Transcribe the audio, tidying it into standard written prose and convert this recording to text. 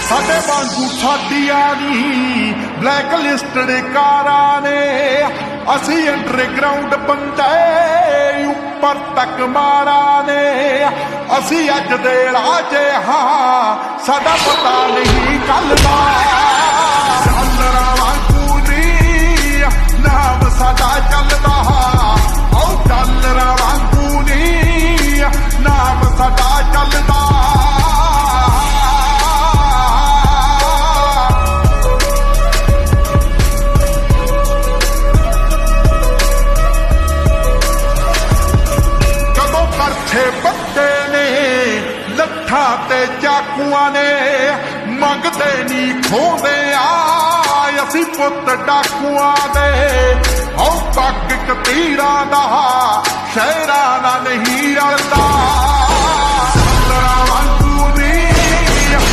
ਸਾਡੇ ਵਾਂਗੂ ਸਾਡੀਆਂ ਨੀ ਬਲੈਕ ਲਿਸਟਡ ਕਾਰਾਂ ਨੇ ਅਸੀਂ ਅੰਡਰਗਰਾਉਂਡ ਬੰਦੇ ਉੱਪਰ ਤੱਕ ਮਾਰਾਂ ਨੇ ਅਸੀਂ ਅੱਜ ਦੇ ਰਾਜੇ ਹਾਂ ਸਾਡਾ ਪਤਾ ਨਹੀਂ ਕੱਲ ਦਾ ਚਾਨਣਾ ਵਾਂਗੂ ਨੀ ਨਾਮ ਸਾਡਾ ਚੱਲਦਾ ਉਹ ਚਾਨਣਾ ਵਾਂਗੂ ਨੀ ਨਾਮ ਸਾਡਾ ਚੱਲਦਾ ਬੱਟੇ ਨੇ ਲੱਠਾਂ ਤੇ ਚਾਕੂਆਂ ਨੇ ਮੰਗਦੇ ਨੀ ਖੋਦੇ ਆ ਅਸੀਂ ਪੁੱਤ ਡਾਕੂਆਂ ਦੇ ਉਹ ਪੱਗ ਕਤੀਰਾਂ ਦਾ ਸ਼ਹਿਰਾਂ ਨਾਲ ਨਹੀਂ ਰਲਦਾ